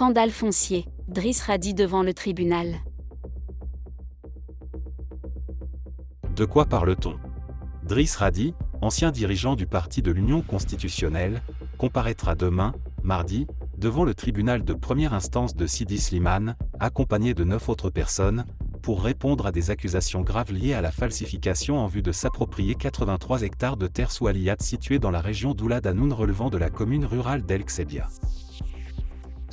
Scandale foncier, Driss Radi devant le tribunal. De quoi parle-t-on? Driss Radi, ancien dirigeant du parti de l'Union constitutionnelle, comparaîtra demain, mardi, devant le tribunal de première instance de Sidi Slimane, accompagné de 9 autres personnes, pour répondre à des accusations graves liées à la falsification en vue de s'approprier 83 hectares de terre sous Aliyat situés dans la région d'Oulad Hanoun relevant de la commune rurale d'El Ksebia.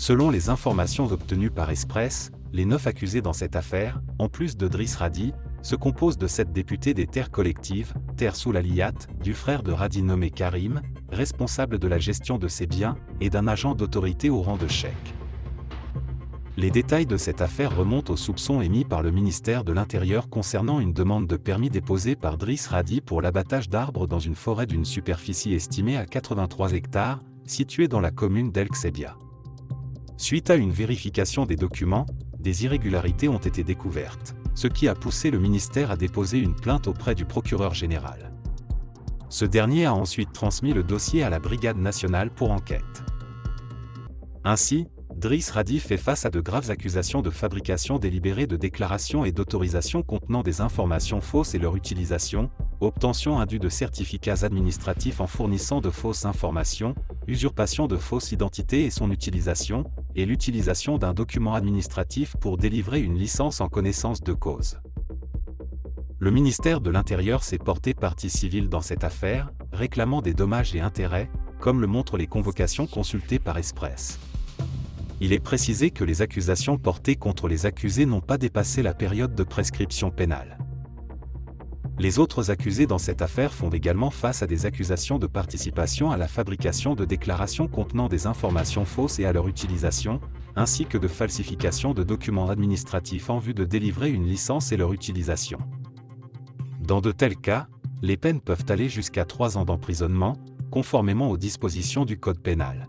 Selon les informations obtenues par Express, les 9 accusés dans cette affaire, en plus de Driss Radi, se composent de 7 députés des terres collectives, Terre sous l'Aliyat, du frère de Radi nommé Karim, responsable de la gestion de ces biens, et d'un agent d'autorité au rang de cheikh. Les détails de cette affaire remontent aux soupçons émis par le ministère de l'Intérieur concernant une demande de permis déposée par Driss Radi pour l'abattage d'arbres dans une forêt d'une superficie estimée à 83 hectares, située dans la commune d'El Ksebia. Suite à une vérification des documents, des irrégularités ont été découvertes, ce qui a poussé le ministère à déposer une plainte auprès du procureur général. Ce dernier a ensuite transmis le dossier à la Brigade nationale pour enquête. Ainsi, Driss Radi fait face à de graves accusations de fabrication délibérée de déclarations et d'autorisations contenant des informations fausses et leur utilisation, obtention indue de certificats administratifs en fournissant de fausses informations, usurpation de fausses identités et son utilisation, et l'utilisation d'un document administratif pour délivrer une licence en connaissance de cause. Le ministère de l'Intérieur s'est porté partie civile dans cette affaire, réclamant des dommages et intérêts, comme le montrent les convocations consultées par Express. Il est précisé que les accusations portées contre les accusés n'ont pas dépassé la période de prescription pénale. Les autres accusés dans cette affaire font également face à des accusations de participation à la fabrication de déclarations contenant des informations fausses et à leur utilisation, ainsi que de falsification de documents administratifs en vue de délivrer une licence et leur utilisation. Dans de tels cas, les peines peuvent aller jusqu'à 3 ans d'emprisonnement, conformément aux dispositions du Code pénal.